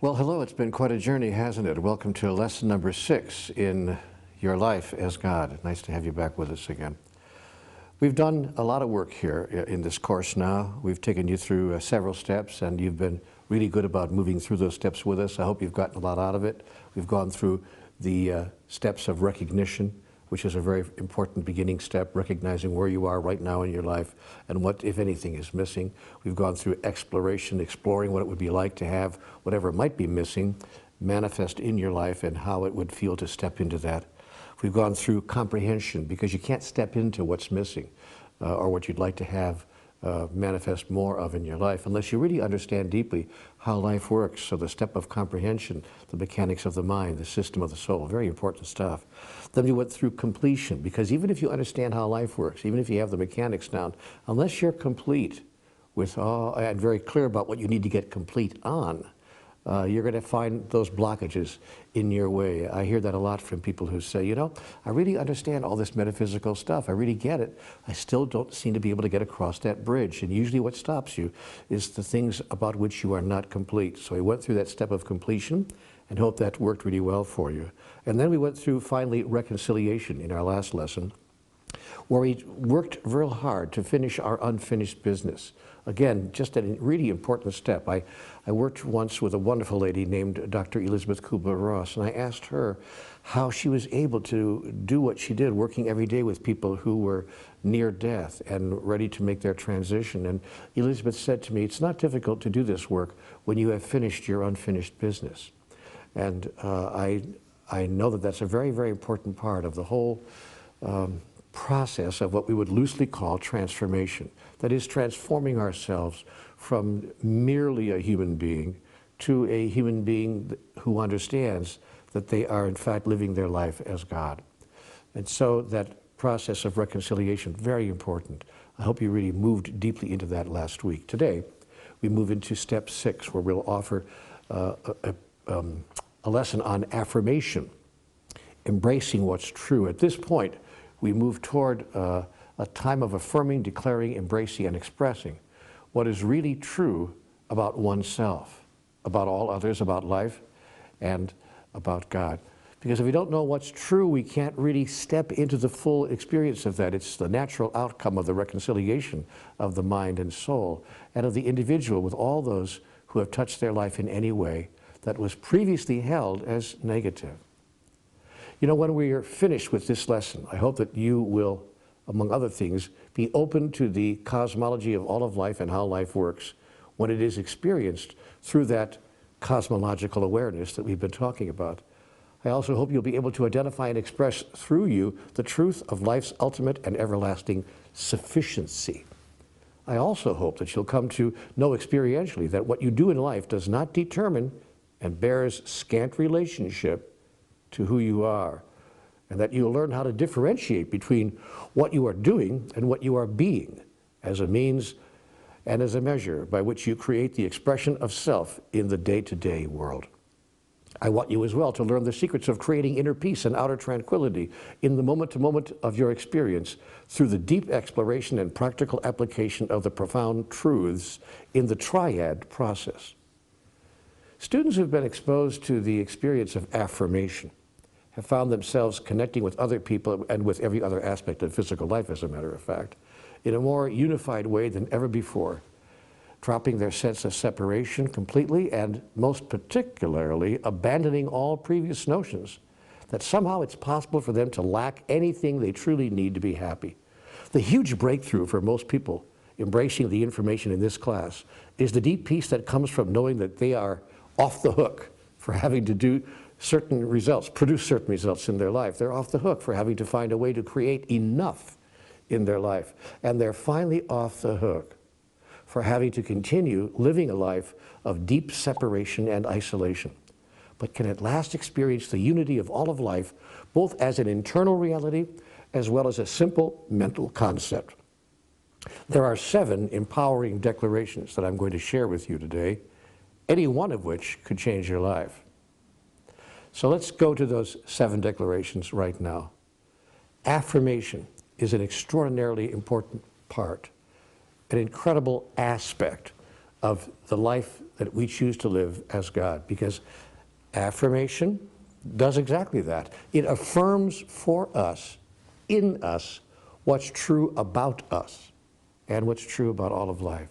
Well, hello, it's been quite a journey, hasn't it? Welcome to lesson number 6 in your life as God. Nice to have you back with us again. We've done a lot of work here in this course now. We've taken you through several steps, and you've been really good about moving through those steps with us. I hope you've gotten a lot out of it. We've gone through the steps of recognition, which is a very important beginning step, recognizing where you are right now in your life and what, if anything, is missing. We've gone through exploration, exploring what it would be like to have whatever might be missing manifest in your life and how it would feel to step into that. We've gone through comprehension, because you can't step into what's missing or what you'd like to have manifest more of in your life unless you really understand deeply how life works. So the step of comprehension, the mechanics of the mind, the system of the soul, very important stuff. Then we went through completion, because even if you understand how life works, even if you have the mechanics down, unless you're complete with and very clear about what you need to get complete on, you're going to find those blockages in your way. I hear that a lot from people who say, you know, I really understand all this metaphysical stuff. I really get it. I still don't seem to be able to get across that bridge. And usually what stops you is the things about which you are not complete. So we went through that step of completion and hope that worked really well for you. And then we went through, finally, reconciliation in our last lesson, where we worked real hard to finish our unfinished business. Again, just a really important step. I worked once with a wonderful lady named Dr. Elizabeth Kubler-Ross, and I asked her how she was able to do what she did, working every day with people who were near death and ready to make their transition. And Elizabeth said to me, it's not difficult to do this work when you have finished your unfinished business. And I know that that's a very, very important part of the whole process of what we would loosely call transformation. That is, transforming ourselves from merely a human being to a human being who understands that they are in fact living their life as God. And so that process of reconciliation, very important. I hope you really moved deeply into that last week. Today, we move into step 6, where we'll offer a lesson on affirmation, embracing what's true. At this point, we move toward a time of affirming, declaring, embracing, and expressing what is really true about oneself, about all others, about life, and about God. Because if we don't know what's true, we can't really step into the full experience of that. It's the natural outcome of the reconciliation of the mind and soul, and of the individual with all those who have touched their life in any way that was previously held as negative. You know, when we are finished with this lesson, I hope that you will, among other things, be open to the cosmology of all of life and how life works when it is experienced through that cosmological awareness that we've been talking about. I also hope you'll be able to identify and express through you the truth of life's ultimate and everlasting sufficiency. I also hope that you'll come to know experientially that what you do in life does not determine and bears scant relationship to who you are, and that you'll learn how to differentiate between what you are doing and what you are being as a means and as a measure by which you create the expression of self in the day-to-day world. I want you as well to learn the secrets of creating inner peace and outer tranquility in the moment-to-moment of your experience through the deep exploration and practical application of the profound truths in the triad process. Students who've been exposed to the experience of affirmation have found themselves connecting with other people and with every other aspect of physical life, as a matter of fact, in a more unified way than ever before, dropping their sense of separation completely and most particularly abandoning all previous notions that somehow it's possible for them to lack anything they truly need to be happy. The huge breakthrough for most people embracing the information in this class is the deep peace that comes from knowing that they are off the hook for having to do certain results, produce certain results in their life. They're off the hook for having to find a way to create enough in their life. And they're finally off the hook for having to continue living a life of deep separation and isolation, but can at last experience the unity of all of life, both as an internal reality as well as a simple mental concept. There are 7 empowering declarations that I'm going to share with you today, any one of which could change your life. So let's go to those 7 declarations right now. Affirmation is an extraordinarily important part, an incredible aspect of the life that we choose to live as God, because affirmation does exactly that. It affirms for us, in us, what's true about us and what's true about all of life.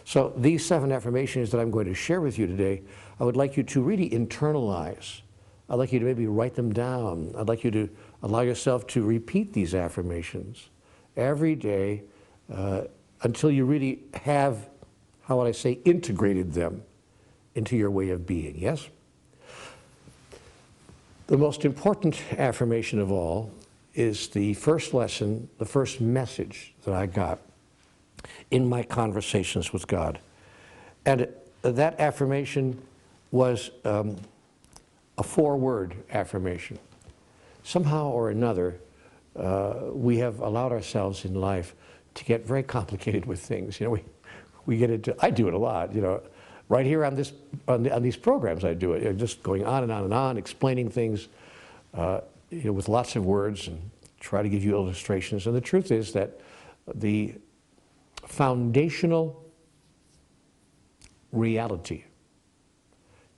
So these 7 affirmations that I'm going to share with you today, I would like you to really internalize. I'd like you to maybe write them down. I'd like you to allow yourself to repeat these affirmations every day until you really have, how would I say, integrated them into your way of being, yes? The most important affirmation of all is the first lesson, the first message that I got in my conversations with God. And that affirmation was a 4-word affirmation. Somehow or another, we have allowed ourselves in life to get very complicated with things. You know, we get into, I do it a lot, you know, right here on this, on these programs I do it, you know, just going on and on and on, explaining things, you know, with lots of words and try to give you illustrations. And the truth is that the foundational reality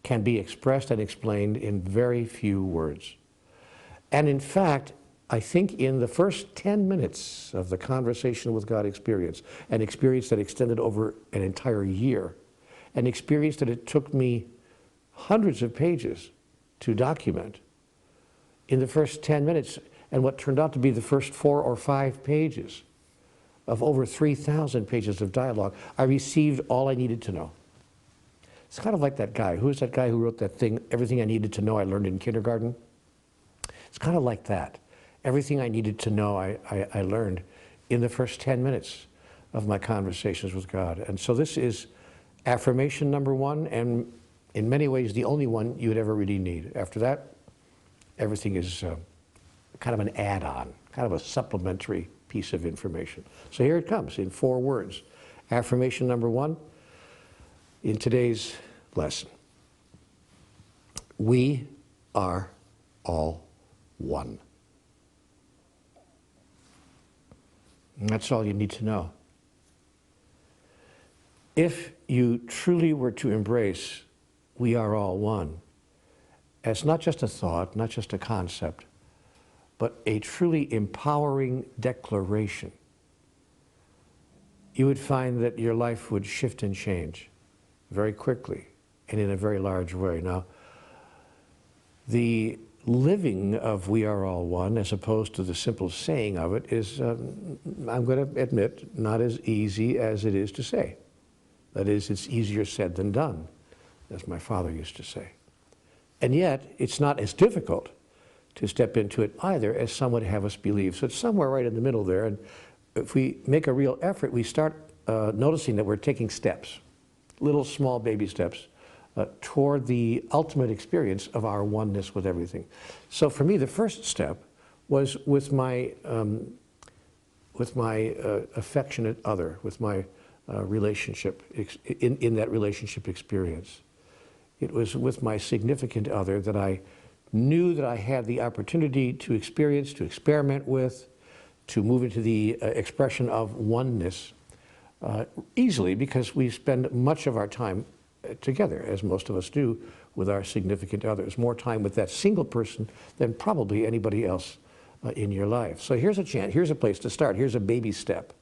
can be expressed and explained in very few words. And in fact, I think in the first 10 minutes of the conversation with God experience, an experience that extended over an entire year, an experience that it took me hundreds of pages to document, in the first 10 minutes, and what turned out to be the first 4 or 5 pages of over 3,000 pages of dialogue, I received all I needed to know. It's kind of like that guy. Who is that guy who wrote that thing, Everything I Needed to Know I Learned in Kindergarten? It's kind of like that. Everything I needed to know I learned in the first 10 minutes of my conversations with God. And so this is affirmation number 1, and in many ways the only one you would ever really need. After that, everything is kind of an add-on, kind of a supplementary piece of information. So here it comes in 4 words. Affirmation number 1 in today's lesson. We are all one. And that's all you need to know. If you truly were to embrace we are all one as not just a thought, not just a concept, but a truly empowering declaration, you would find that your life would shift and change very quickly and in a very large way. Now, the living of we are all one, as opposed to the simple saying of it, is, I'm going to admit, not as easy as it is to say. That is, it's easier said than done, as my father used to say. And yet, it's not as difficult to step into it either as some would have us believe. So it's somewhere right in the middle there, and if we make a real effort, we start noticing that we're taking steps, little small baby steps, toward the ultimate experience of our oneness with everything. So for me, the first step was with my affectionate other, with my relationship, in that relationship experience. It was with my significant other that I knew that I had the opportunity to experience, to experiment with, to move into the expression of oneness easily, because we spend much of our time together, as most of us do, with our significant others. More time with that single person than probably anybody else in your life. So here's a chance, here's a place to start, here's a baby step.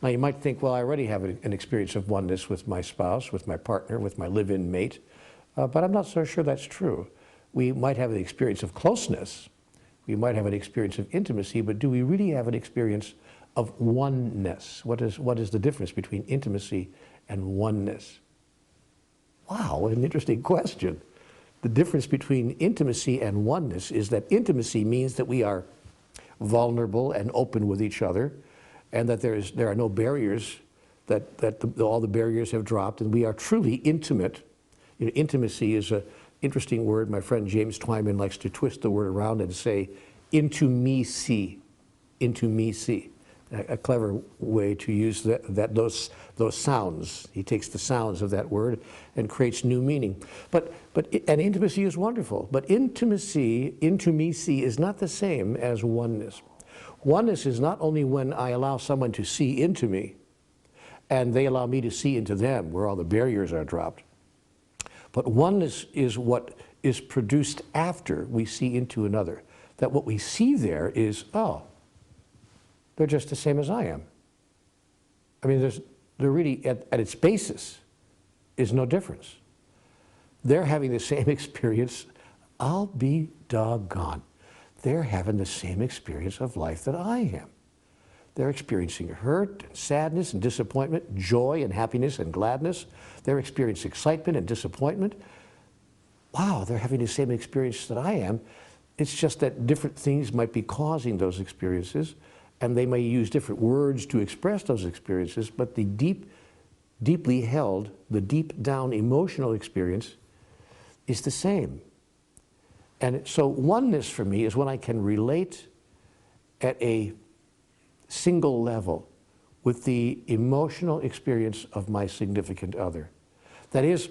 Now you might think, well, I already have an experience of oneness with my spouse, with my partner, with my live-in mate, but I'm not so sure that's true. We might have an experience of closeness, we might have an experience of intimacy, but do we really have an experience of oneness? What is the difference between intimacy and oneness? Wow, what an interesting question. The difference between intimacy and oneness is that intimacy means that we are vulnerable and open with each other, and that there are no barriers, that all the barriers have dropped, and we are truly intimate. You know, intimacy is an interesting word. My friend James Twyman likes to twist the word around and say, into me see, into me see. A clever way to use those sounds. He takes the sounds of that word and creates new meaning. And intimacy is wonderful, but intimacy, into me see, is not the same as oneness. Oneness is not only when I allow someone to see into me, and they allow me to see into them, where all the barriers are dropped. But oneness is what is produced after we see into another. That what we see there is, oh, they're just the same as I am. I mean, they're really, at its basis, is no difference. They're having the same experience. I'll be doggone. They're having the same experience of life that I am. They're experiencing hurt and sadness and disappointment, joy and happiness and gladness. They're experiencing excitement and disappointment. Wow, they're having the same experience that I am. It's just that different things might be causing those experiences, and they may use different words to express those experiences, but the deeply held, the deep down emotional experience is the same. And so oneness for me is when I can relate at a single level with the emotional experience of my significant other. That is,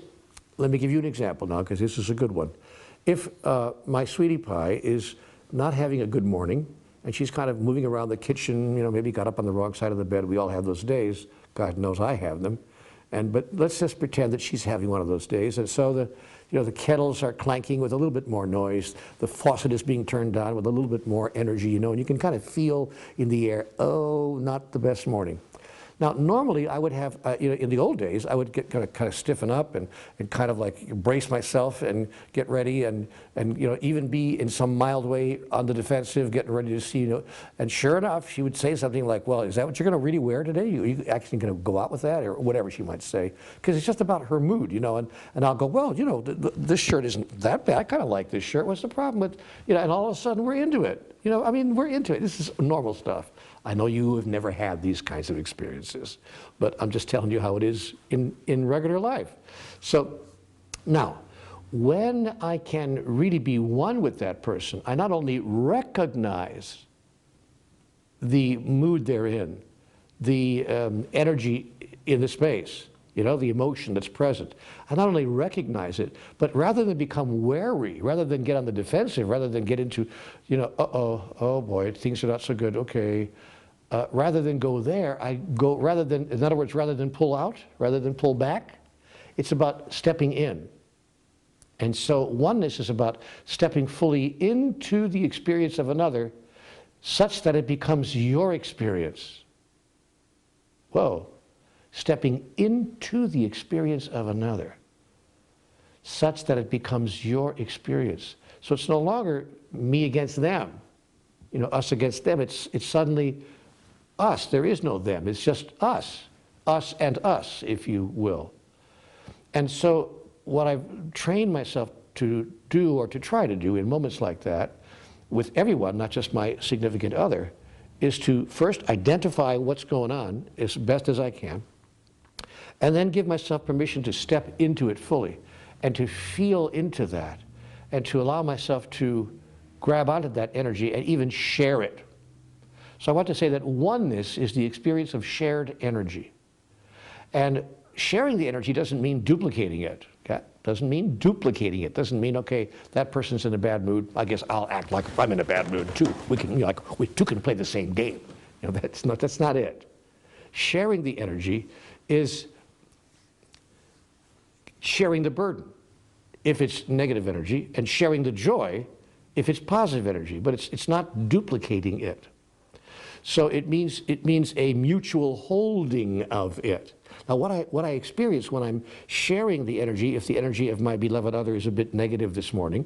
let me give you an example now, because this is a good one. If my sweetie pie is not having a good morning, and she's kind of moving around the kitchen, you know, maybe got up on the wrong side of the bed. We all have those days. God knows I have them. But let's just pretend that she's having one of those days. And so the kettles are clanking with a little bit more noise. The faucet is being turned on with a little bit more energy, you know, and you can kind of feel in the air, oh, not the best morning. Now, normally I would have, in the old days, I would get kind of stiffen up and kind of like brace myself and get ready and even be in some mild way on the defensive, getting ready to see, and sure enough, she would say something like, well, is that what you're going to really wear today? Are you actually going to go out with that? Or whatever she might say, because it's just about her mood, and I'll go, well, this shirt isn't that bad. I kind of like this shirt. What's the problem with, and all of a sudden we're into it. We're into it. This is normal stuff. I know you have never had these kinds of experiences, but I'm just telling you how it is in regular life. So now, when I can really be one with that person, I not only recognize the mood they're in, the energy in the space, the emotion that's present. I not only recognize it, but rather than become wary, rather than get on the defensive, rather than get into, oh boy, things are not so good, okay. Rather than go there, I go, in other words, rather than pull out, rather than pull back, it's about stepping in. And so oneness is about stepping fully into the experience of another such that it becomes your experience. Whoa. Stepping into the experience of another such that it becomes your experience. So it's no longer me against them, us against them. It's suddenly us. There is no them. It's just us and us, if you will. And so what I've trained myself to do, or to try to do in moments like that with everyone, not just my significant other, is to first identify what's going on as best as I can, and then give myself permission to step into it fully and to feel into that and to allow myself to grab onto that energy and even share it. So I want to say that oneness is the experience of shared energy. And sharing the energy doesn't mean duplicating it. Okay? Doesn't mean duplicating it. Doesn't mean, okay, that person's in a bad mood, I guess I'll act like I'm in a bad mood too. We can, we two can play the same game. That's not it. Sharing the energy is sharing the burden if it's negative energy, and sharing the joy if it's positive energy, but it's not duplicating it. So it means a mutual holding of it. Now what I experience when I'm sharing the energy, if the energy of my beloved other is a bit negative this morning,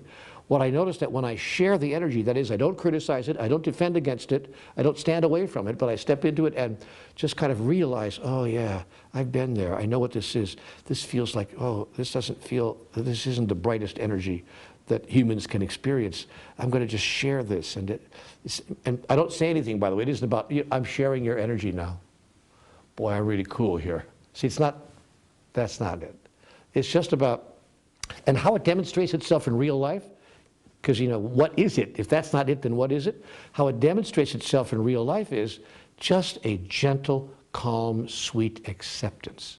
what I notice that when I share the energy, that is, I don't criticize it, I don't defend against it, I don't stand away from it, but I step into it and just kind of realize, oh yeah, I've been there, I know what this is. This feels like, oh, this isn't the brightest energy that humans can experience. I'm going to just share this. And I don't say anything, by the way. It isn't about, I'm sharing your energy now. Boy, I'm really cool here. See, that's not it. It's just about, and how it demonstrates itself in real life, because, what is it? If that's not it, then what is it? How it demonstrates itself in real life is just a gentle, calm, sweet acceptance.